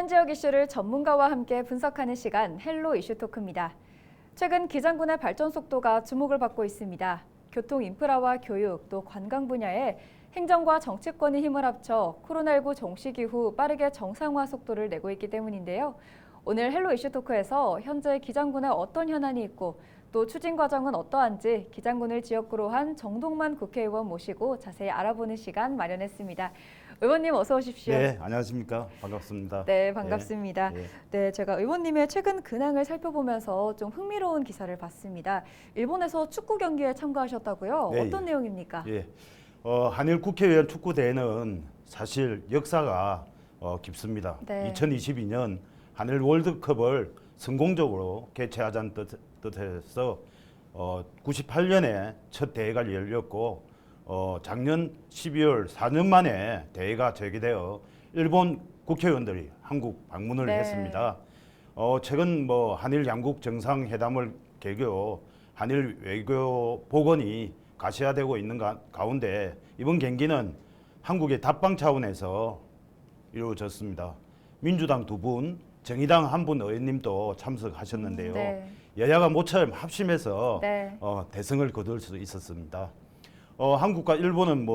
부산 지역 이슈를 전문가와 함께 분석하는 시간 헬로 이슈 토크입니다. 최근 기장군의 발전 속도가 주목을 받고 있습니다. 교통 인프라와 교육, 또 관광 분야에 행정과 정치권이 힘을 합쳐 코로나19 종식 이후 빠르게 정상화 속도를 내고 있기 때문인데요. 오늘 헬로 이슈 토크에서 현재 기장군에 어떤 현안이 있고 또 추진 과정은 어떠한지 기장군을 지역구로 한 정동만 국회의원 모시고 자세히 알아보는 시간 마련했습니다. 의원님 어서 오십시오. 네, 안녕하십니까. 반갑습니다. 네, 반갑습니다. 네. 네, 제가 의원님의 최근 근황을 살펴보면서 좀 흥미로운 기사를 봤습니다. 일본에서 축구 경기에 참가하셨다고요? 네, 어떤 내용입니까? 예. 한일 국회의원 축구 대회는 사실 역사가 깊습니다. 네. 2022년 한일 월드컵을 성공적으로 개최하자는 뜻에서 98년에 첫 대회가 열렸고 작년 12월 4년 만에 대회가 재개되어 일본 국회의원들이 한국 방문을 네. 했습니다. 최근 한일 양국 정상회담을 계기로 한일 외교 복원이 가시화되고 있는 가운데 이번 경기는 한국의 답방 차원에서 이루어졌습니다. 민주당 2분, 정의당 1분 의원님도 참석하셨는데요. 네. 여야가 모처럼 합심해서 네. 대승을 거둘 수 있었습니다. 한국과 일본은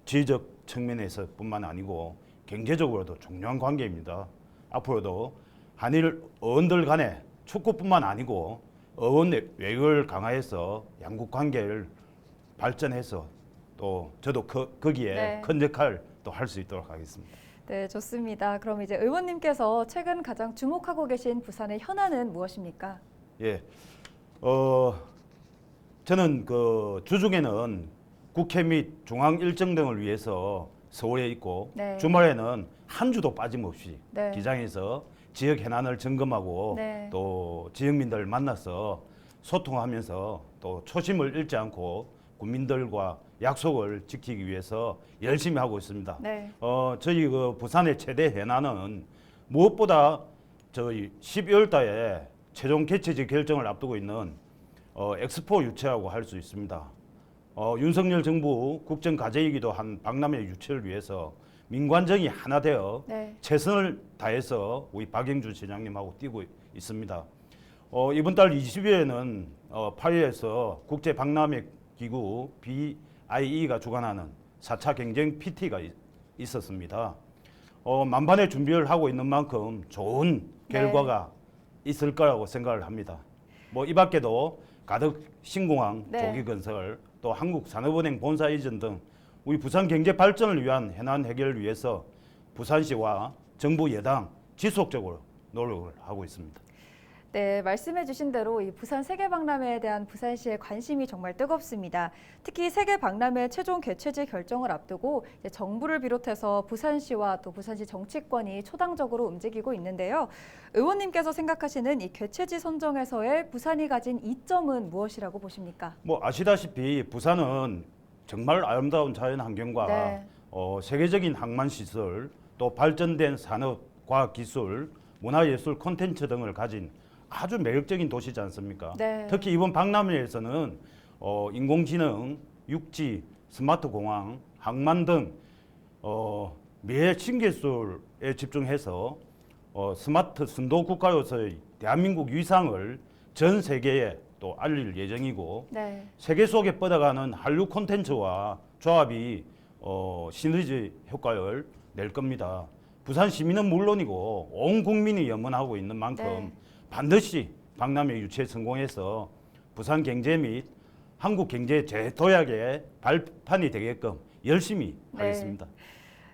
지리적 측면에서뿐만 아니고 경제적으로도 중요한 관계입니다. 앞으로도 한일 의원들 간의 축구뿐만 아니고 의원 외교를 강화해서 양국 관계를 발전해서 또 저도 거기에 네. 큰 역할 또 할 수 있도록 하겠습니다. 네, 좋습니다. 그럼 이제 의원님께서 최근 가장 주목하고 계신 부산의 현안은 무엇입니까? 예, 저는 주중에는 국회 및 중앙 일정 등을 위해서 서울에 있고 네. 주말에는 한 주도 빠짐없이 네. 기장에서 지역 현안을 점검하고 네. 또 지역민들 만나서 소통하면서 또 초심을 잃지 않고 국민들과 약속을 지키기 위해서 열심히 하고 있습니다. 네. 저희 부산의 최대 현안은 무엇보다 저희 12월 달에 최종 개최지 결정을 앞두고 있는 엑스포 유치라고 할 수 있습니다. 윤석열 정부 국정과제이기도 한 박람회 유치를 위해서 민관정이 하나 되어 네. 최선을 다해서 우리 박영준 시장님하고 뛰고 있습니다. 이번 달 20일에는 파리에서 국제 박람회 기구 BIE가 주관하는 4차 경쟁 PT가 있었습니다. 만반의 준비를 하고 있는 만큼 좋은 결과가 있을 거라고 생각을 합니다. 이 밖에도 가덕 신공항 네. 조기 건설, 또 한국산업은행 본사 이전 등 우리 부산 경제 발전을 위한 현안 해결을 위해서 부산시와 정부 여당 지속적으로 노력을 하고 있습니다. 네, 말씀해 주신 대로 이 부산 세계박람회에 대한 부산시의 관심이 정말 뜨겁습니다. 특히 세계박람회 최종 개최지 결정을 앞두고 이제 정부를 비롯해서 부산시와 또 부산시 정치권이 초당적으로 움직이고 있는데요. 의원님께서 생각하시는 이 개최지 선정에서의 부산이 가진 이점은 무엇이라고 보십니까? 아시다시피 부산은 정말 아름다운 자연 환경과 네. 세계적인 항만 시설, 또 발전된 산업, 과학 기술, 문화예술 콘텐츠 등을 가진 아주 매력적인 도시지 않습니까? 네. 특히 이번 박람회에서는 인공지능, 육지, 스마트 공항, 항만 등 미래 신기술에 집중해서 스마트 순도 국가로서의 대한민국 위상을 전 세계에 또 알릴 예정이고 네. 세계 속에 뻗어가는 한류 콘텐츠와 조합이 시너지 효과를 낼 겁니다. 부산 시민은 물론이고 온 국민이 염원하고 있는 만큼 네. 반드시 박람회 유치에 성공해서 부산 경제 및 한국 경제 재도약의 발판이 되게끔 열심히 하겠습니다.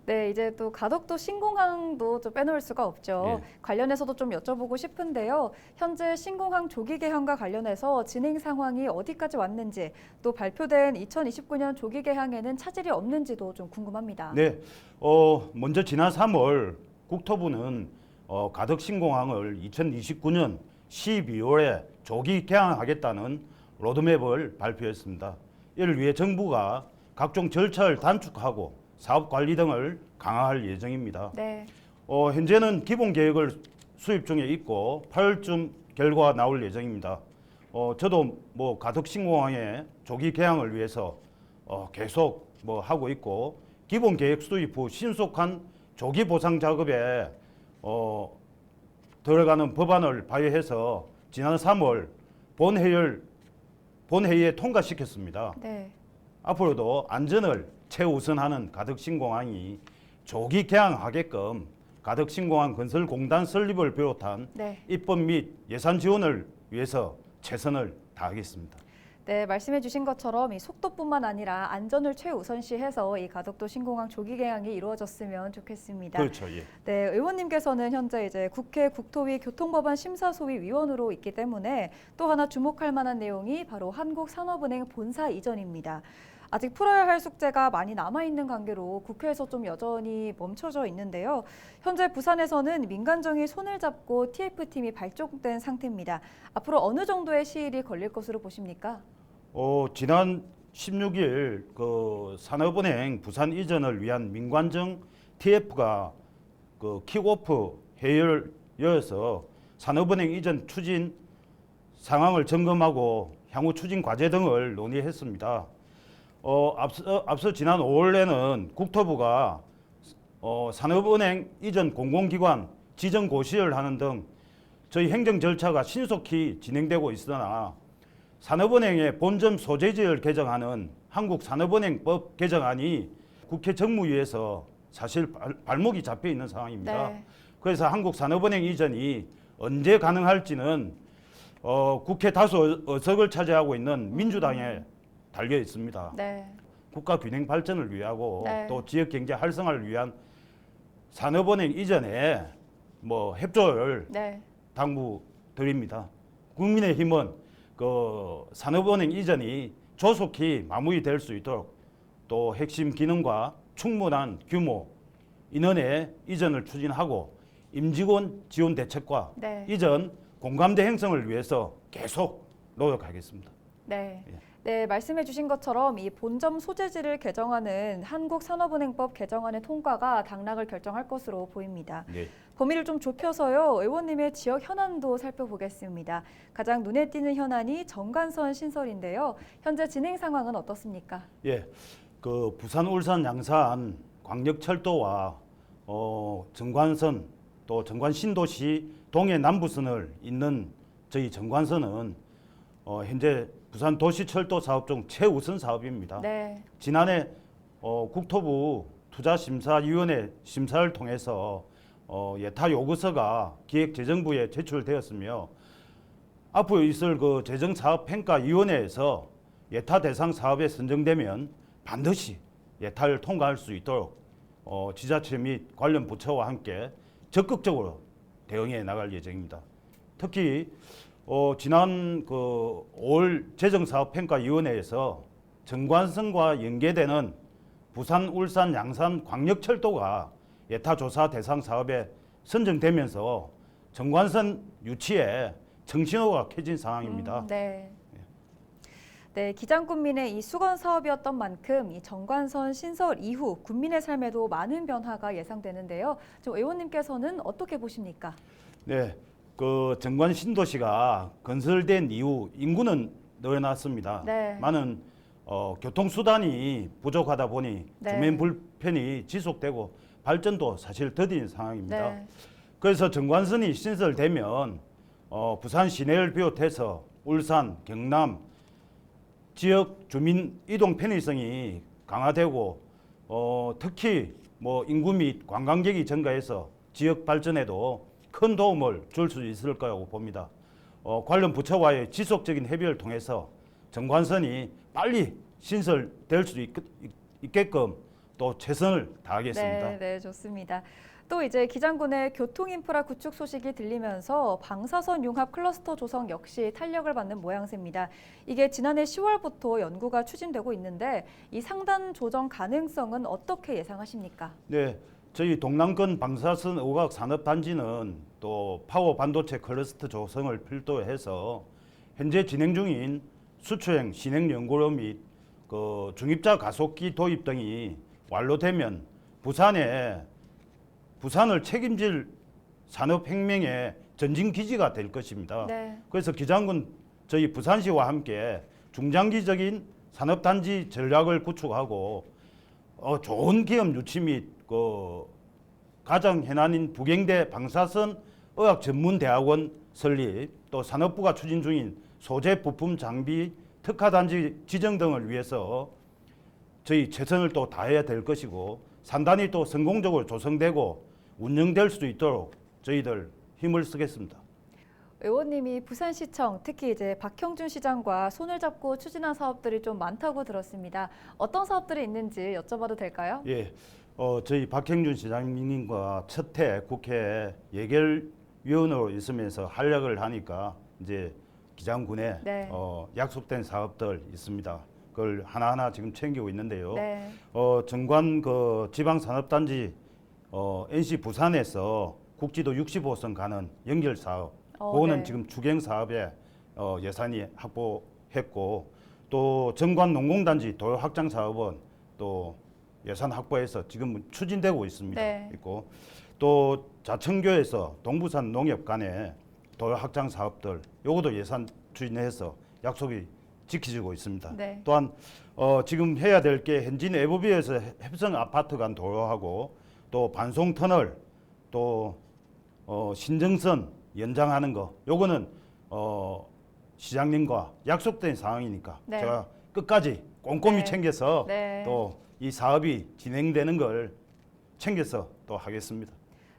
네, 이제 또 가덕도 신공항도 좀 빼놓을 수가 없죠. 예. 관련해서도 좀 여쭤보고 싶은데요. 현재 신공항 조기 개항과 관련해서 진행 상황이 어디까지 왔는지, 또 발표된 2029년 조기 개항에는 차질이 없는지도 좀 궁금합니다. 네, 먼저 지난 3월 국토부는 가덕 신공항을 2029년 12월에 조기 개항하겠다는 로드맵을 발표했습니다. 이를 위해 정부가 각종 절차를 단축하고 사업 관리 등을 강화할 예정입니다. 네. 현재는 기본 계획을 수립 중에 있고 8월쯤 결과가 나올 예정입니다. 저도 가덕 신공항의 조기 개항을 위해서 계속 하고 있고 기본 계획 수립 후 신속한 조기 보상 작업에 들어가는 법안을 발의해서 지난 3월 본회의에 통과시켰습니다. 네. 앞으로도 안전을 최우선하는 가덕신공항이 조기 개항하게끔 가덕신공항 건설공단 설립을 비롯한 네. 입법 및 예산 지원을 위해서 최선을 다하겠습니다. 네, 말씀해 주신 것처럼 이 속도뿐만 아니라 안전을 최우선시해서 이 가덕도 신공항 조기 개항이 이루어졌으면 좋겠습니다. 그렇죠. 예. 네, 의원님께서는 현재 이제 국회 국토위 교통법안 심사소위 위원으로 있기 때문에 또 하나 주목할 만한 내용이 바로 한국산업은행 본사 이전입니다. 아직 풀어야 할 숙제가 많이 남아있는 관계로 국회에서 좀 여전히 멈춰져 있는데요. 현재 부산에서는 민간정이 손을 잡고 TF팀이 발족된 상태입니다. 앞으로 어느 정도의 시일이 걸릴 것으로 보십니까? 지난 16일 그 산업은행 부산 이전을 위한 민관정 TF가 그 킥오프 회의를 열어서 산업은행 이전 추진 상황을 점검하고 향후 추진 과제 등을 논의했습니다. 앞서 지난 5월에는 국토부가 산업은행 이전 공공기관 지정 고시를 하는 등 저희 행정 절차가 신속히 진행되고 있으나 산업은행의 본점 소재지를 개정하는 한국산업은행법 개정안이 국회 정무위에서 사실 발목이 잡혀 있는 상황입니다. 네. 그래서 한국산업은행 이전이 언제 가능할지는 국회 다수 의석을 차지하고 있는 민주당에 달려 있습니다. 네. 국가 균형 발전을 위하고 네. 또 지역 경제 활성화를 위한 산업은행 이전에 협조를 네. 당부드립니다. 국민의힘은 그 산업은행 이전이 조속히 마무리될 수 있도록 또 핵심 기능과 충분한 규모, 인원의 이전을 추진하고 임직원 지원 대책과 네. 이전 공감대 형성을 위해서 계속 노력하겠습니다. 네. 예. 네, 말씀해 주신 것처럼 이 본점 소재지를 개정하는 한국산업은행법 개정안의 통과가 당락을 결정할 것으로 보입니다. 네. 범위를 좀 좁혀서요. 의원님의 지역 현안도 살펴보겠습니다. 가장 눈에 띄는 현안이 정관선 신설인데요. 현재 진행 상황은 어떻습니까? 예, 그 부산, 울산, 양산 광역철도와 정관선 또 정관 신도시 동해 남부선을 잇는 저희 정관선은 현재 부산 도시철도 사업 중 최우선 사업입니다. 네. 지난해 국토부 투자심사위원회 심사를 통해서 예타 요구서가 기획재정부에 제출되었으며 앞으로 있을 그 재정사업평가위원회에서 예타 대상 사업에 선정되면 반드시 예타를 통과할 수 있도록 지자체 및 관련 부처와 함께 적극적으로 대응해 나갈 예정입니다. 특히 지난 그 5월 재정사업평가위원회에서 정관선과 연계되는 부산, 울산, 양산 광역철도가 예타조사 대상 사업에 선정되면서 정관선 유치에 청신호가 켜진 상황입니다. 네. 네, 기장군민의 이 수건 사업이었던 만큼 이 정관선 신설 이후 군민의 삶에도 많은 변화가 예상되는데요. 좀 의원님께서는 어떻게 보십니까? 네, 그 정관 신도시가 건설된 이후 인구는 늘어났습니다. 네. 많은 교통수단이 부족하다 보니 네. 주민 불편이 지속되고 발전도 사실 더딘 상황입니다. 네. 그래서 정관선이 신설되면 부산 시내를 비롯해서 울산, 경남 지역 주민 이동 편의성이 강화되고 특히 인구 및 관광객이 증가해서 지역 발전에도 큰 도움을 줄 수 있을 거라고 봅니다. 관련 부처와의 지속적인 협의를 통해서 정관선이 빨리 신설될 수 있게끔 또 최선을 다하겠습니다. 네, 네, 좋습니다. 또 이제 기장군의 교통 인프라 구축 소식이 들리면서 방사선 융합 클러스터 조성 역시 탄력을 받는 모양새입니다. 이게 지난해 10월부터 연구가 추진되고 있는데 이 상단 조정 가능성은 어떻게 예상하십니까? 네, 저희 동남권 방사선 의학 산업단지는 또 파워 반도체 클러스터 조성을 필두로 해서 현재 진행 중인 수초행 신행 연구로 및 그 중입자 가속기 도입 등이 완료되면 부산을 책임질 산업혁명의 전진 기지가 될 것입니다. 네. 그래서 기장군 저희 부산시와 함께 중장기적인 산업단지 전략을 구축하고 좋은 기업 유치 및 그 가장 현안인 부경대 방사선 의학전문대학원 설립, 또 산업부가 추진 중인 소재 부품 장비 특화단지 지정 등을 위해서 저희 최선을 또 다해야 될 것이고, 산단이 또 성공적으로 조성되고 운영될 수 있도록 저희들 힘을 쓰겠습니다. 의원님이 부산시청, 특히 이제 박형준 시장과 손을 잡고 추진한 사업들이 좀 많다고 들었습니다. 어떤 사업들이 있는지 여쭤봐도 될까요? 예, 저희 박형준 시장님과 첫해 국회 예결위원으로 있으면서 활약을 하니까 이제 기장군에 네. 약속된 사업들 있습니다. 그걸 하나하나 지금 챙기고 있는데요. 네. 정관 그 지방산업단지 NC 부산에서 국지도 65선 가는 연결 사업, 그거는 네. 지금 주경 사업에 예산이 확보했고, 또 정관 농공단지 도로 확장 사업은 또 예산 확보해서 지금 추진되고 있습니다. 네. 있고, 또 자청교에서 동부산 농협 간의 도로 확장 사업들, 요것도 예산 추진해서 약속이 지켜지고 있습니다. 네. 또한 지금 해야 될 게 현진 에버비에서 heb성 아파트 간 도로하고, 또 반송 터널, 또 신정선 연장하는 거, 요거는 시장님과 약속된 사항이니까 네. 제가 끝까지 꼼꼼히 네. 챙겨서 네. 또 이 사업이 진행되는 걸 챙겨서 또 하겠습니다.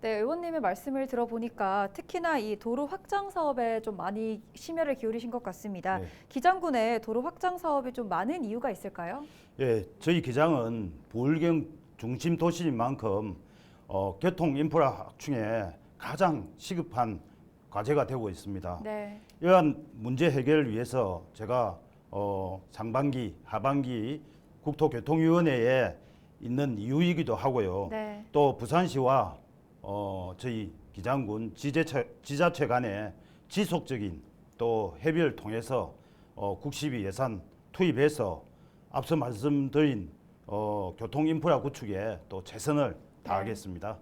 네, 의원님의 말씀을 들어보니까 특히나 이 도로 확장 사업에 좀 많이 심혈을 기울이신 것 같습니다. 네. 기장군에 도로 확장 사업이 좀 많은 이유가 있을까요? 예, 저희 기장은 부울경 중심 도시인 만큼 교통 인프라 확충에 가장 시급한 과제가 되고 있습니다. 네. 이러한 문제 해결을 위해서 제가 상반기, 하반기 국토교통위원회에 있는 이유이기도 하고요. 네. 또 부산시와 저희 기장군 지자체 간에 지속적인 또 협의를 통해서 국시비 예산 투입해서 앞서 말씀드린 교통 인프라 구축에 또 최선을 다하겠습니다.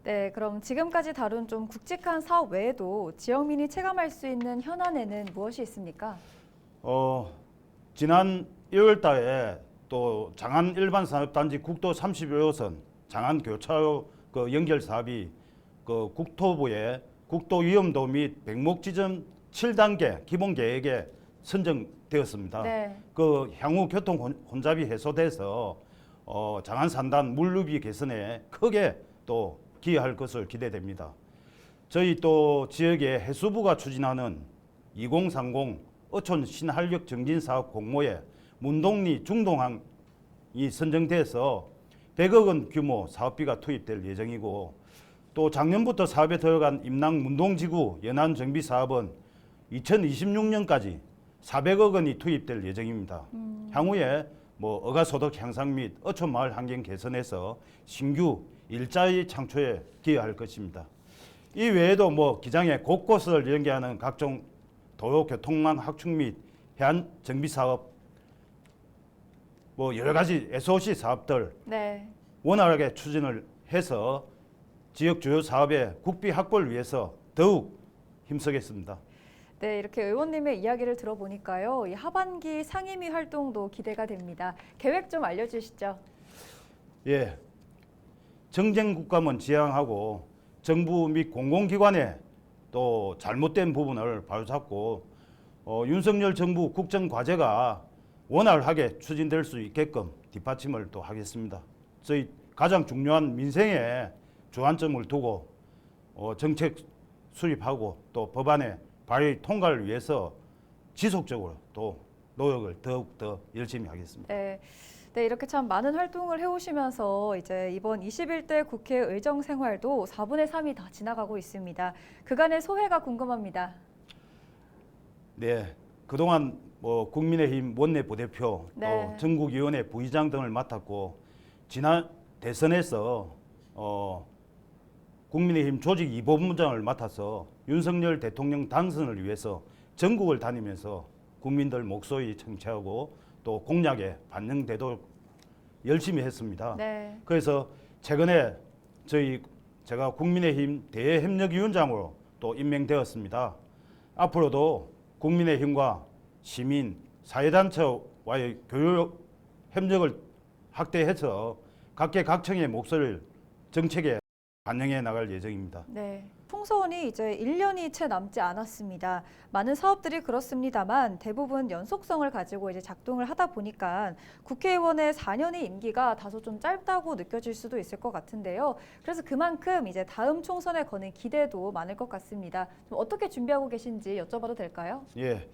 네, 그럼 지금까지 다룬 좀 굵직한 사업 외에도 지역민이 체감할 수 있는 현안에는 무엇이 있습니까? 지난 1월 달에 또 장안 일반산업단지 국도 35호선 장안 교차로 그 연결 사업이 그 국토부의 국도 위험도 및 백목 지점 7단계 기본 계획에 선정되었습니다. 네. 그 향후 교통 혼잡이 해소돼서 장안 산단 물류비 개선에 크게 또 기여할 것을 기대됩니다. 저희 또 지역의 해수부가 추진하는 2030 어촌 신활력 정진 사업 공모에 문동리 중동항이 선정돼서 100억 원 규모 사업비가 투입될 예정이고, 또 작년부터 사업에 들어간 임랑 문동지구 연안 정비 사업은 2026년까지 400억 원이 투입될 예정입니다. 향후에 뭐 어가소득 향상 및 어촌 마을 환경 개선에서 신규 일자리 창출에 기여할 것입니다. 이 외에도 뭐 기장의 곳곳을 연계하는 각종 도로 교통망 확충 및 해안 정비 사업, 뭐 여러 가지 SOC 사업들 네. 원활하게 추진을 해서 지역 주요 사업의 국비 확보를 위해서 더욱 힘쓰겠습니다. 네, 이렇게 의원님의 이야기를 들어보니까요. 이 하반기 상임위 활동도 기대가 됩니다. 계획 좀 알려주시죠. 예, 정쟁 국감은 지양하고 정부 및 공공기관에 또 잘못된 부분을 바로잡고 윤석열 정부 국정 과제가 원활하게 추진될 수 있게끔 뒷받침을 또 하겠습니다. 저희 가장 중요한 민생에 주안점을 두고 정책 수립하고 또 법안의 발의 통과를 위해서 지속적으로 또 노력을 더욱 더 열심히 하겠습니다. 네. 네, 이렇게 참 많은 활동을 해오시면서 이제 이번 21대 국회 의정 생활도 4분의 3이 다 지나가고 있습니다. 그간의 소회가 궁금합니다. 네, 그동안 뭐 국민의힘 원내 부대표, 네. 또 전국위원회 부의장 등을 맡았고, 지난 대선에서 국민의힘 조직 2본부장을 맡아서 윤석열 대통령 당선을 위해서 전국을 다니면서 국민들 목소리 청취하고 또 공약에 반영되도록 열심히 했습니다. 네. 그래서 최근에 제가 국민의힘 대협력위원장으로 또 임명되었습니다. 앞으로도 국민의힘과 시민, 사회단체와의 교육 협력을 확대해서 각계각층의 목소리를 정책에 반영해 나갈 예정입니다. 네. 총선이 이제 1년이 채 남지 않았습니다. 많은 사업들이 그렇습니다만 대부분 연속성을 가지고 이제 작동을 하다 보니까 국회의원의 4년의 임기가 다소 좀 짧다고 느껴질 수도 있을 것 같은데요. 그래서 그만큼 이제 다음 총선에 거는 기대도 많을 것 같습니다. 좀 어떻게 준비하고 계신지 여쭤봐도 될까요? 예,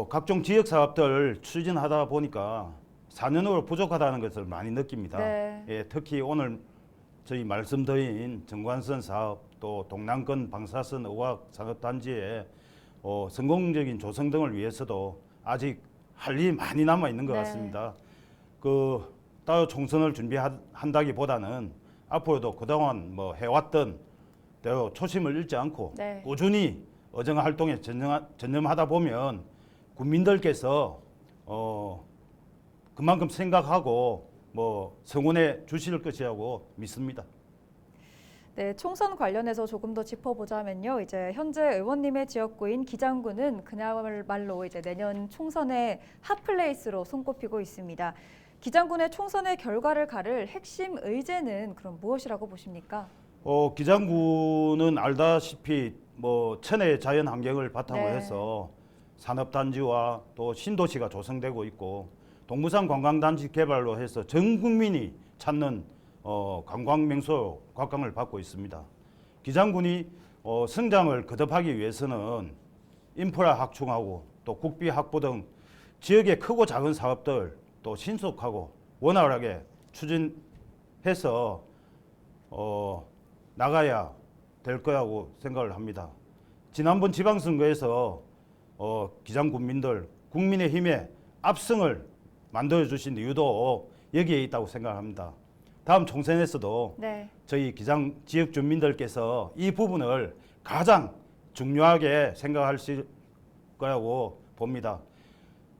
각종 지역 사업들 추진하다 보니까 4년으로 부족하다는 것을 많이 느낍니다. 네. 예, 특히 오늘 저희 말씀드린 정관선 사업 또 동남권 방사선 의학 산업단지의 성공적인 조성 등을 위해서도 아직 할 일이 많이 남아 있는 것 네. 같습니다. 따로 총선을 준비한다기보다는 앞으로도 그동안 뭐 해왔던 대로 초심을 잃지 않고 네. 꾸준히 어정 활동에 전념하다 보면 국민들께서 그만큼 생각하고 뭐 성원해 주실 것이라고 믿습니다. 네, 총선 관련해서 조금 더 짚어보자면요. 이제 현재 의원님의 지역구인 기장구는 그야말로 이제 내년 총선의 핫플레이스로 손꼽히고 있습니다. 기장군의 총선의 결과를 가를 핵심 의제는 그럼 무엇이라고 보십니까? 기장구는 알다시피 뭐 천혜의 자연 환경을 바탕으로 네. 해서 산업단지와 또 신도시가 조성되고 있고 동부산 관광단지 개발로 해서 전 국민이 찾는 관광 명소로 각광을 받고 있습니다. 기장군이 성장을 거듭하기 위해서는 인프라 확충하고 또 국비 확보 등 지역의 크고 작은 사업들 또 신속하고 원활하게 추진해서 나가야 될 거라고 생각을 합니다. 지난번 지방선거에서 기장 국민들 국민의힘의 압승을 만들어 주신 이유도 여기에 있다고 생각합니다. 다음 총선에서도 네. 저희 기장 지역 주민들께서 이 부분을 가장 중요하게 생각하실 거라고 봅니다.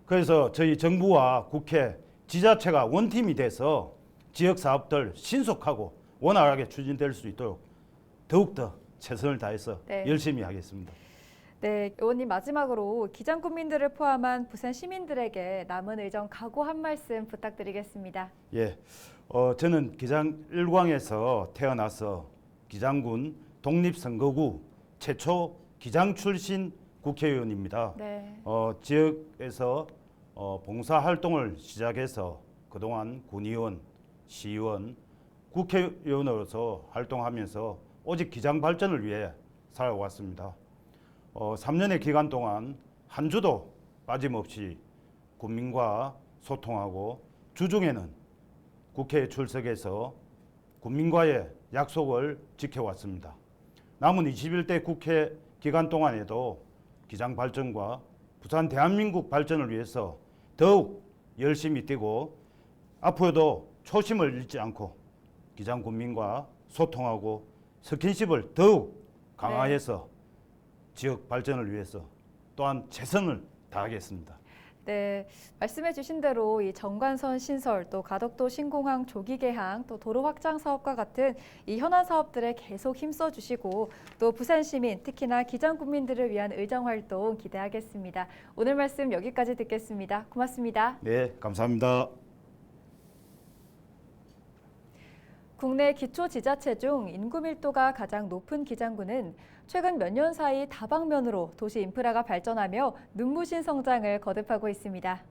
그래서 저희 정부와 국회, 지자체가 원팀이 돼서 지역 사업들 신속하고 원활하게 추진될 수 있도록 더욱더 최선을 다해서 네. 열심히 하겠습니다. 네, 의원님 마지막으로 기장 국민들을 포함한 부산 시민들에게 남은 의정 각오 한 말씀 부탁드리겠습니다. 예, 저는 기장 1광에서 태어나서 기장군 독립선거구 최초 기장 출신 국회의원입니다. 네. 지역에서 봉사활동을 시작해서 그동안 군의원, 시의원, 국회의원으로서 활동하면서 오직 기장 발전을 위해 살아왔습니다. 3년의 기간 동안 한 주도 빠짐없이 국민과 소통하고 주중에는 국회에 출석해서 국민과의 약속을 지켜왔습니다. 남은 21대 국회 기간 동안에도 기장 발전과 부산 대한민국 발전을 위해서 더욱 열심히 뛰고 앞으로도 초심을 잃지 않고 기장 국민과 소통하고 스킨십을 더욱 강화해서 지역 발전을 위해서 또한 최선을 다하겠습니다. 네, 말씀해 주신 대로 이 정관선 신설, 또 가덕도 신공항 조기 개항, 또 도로 확장 사업과 같은 이 현안 사업들에 계속 힘써 주시고 또 부산 시민, 특히나 기장 국민들을 위한 의정 활동 기대하겠습니다. 오늘 말씀 여기까지 듣겠습니다. 고맙습니다. 네, 감사합니다. 국내 기초지자체 중 인구 밀도가 가장 높은 기장구는 최근 몇 년 사이 다방면으로 도시 인프라가 발전하며 눈부신 성장을 거듭하고 있습니다.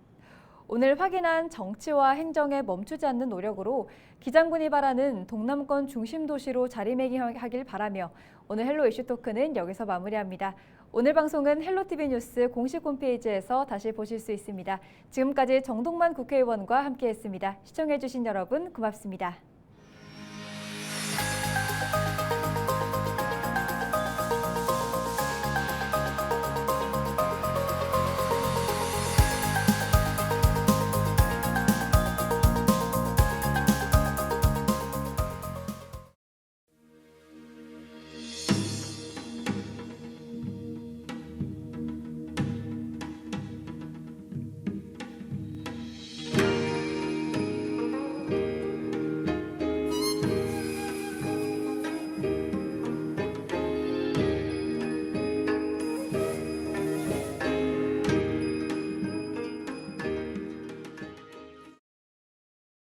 오늘 확인한 정치와 행정에 멈추지 않는 노력으로 기장군이 바라는 동남권 중심 도시로 자리매김하길 바라며 오늘 헬로 이슈 토크는 여기서 마무리합니다. 오늘 방송은 헬로티비 뉴스 공식 홈페이지에서 다시 보실 수 있습니다. 지금까지 정동만 국회의원과 함께했습니다. 시청해주신 여러분 고맙습니다.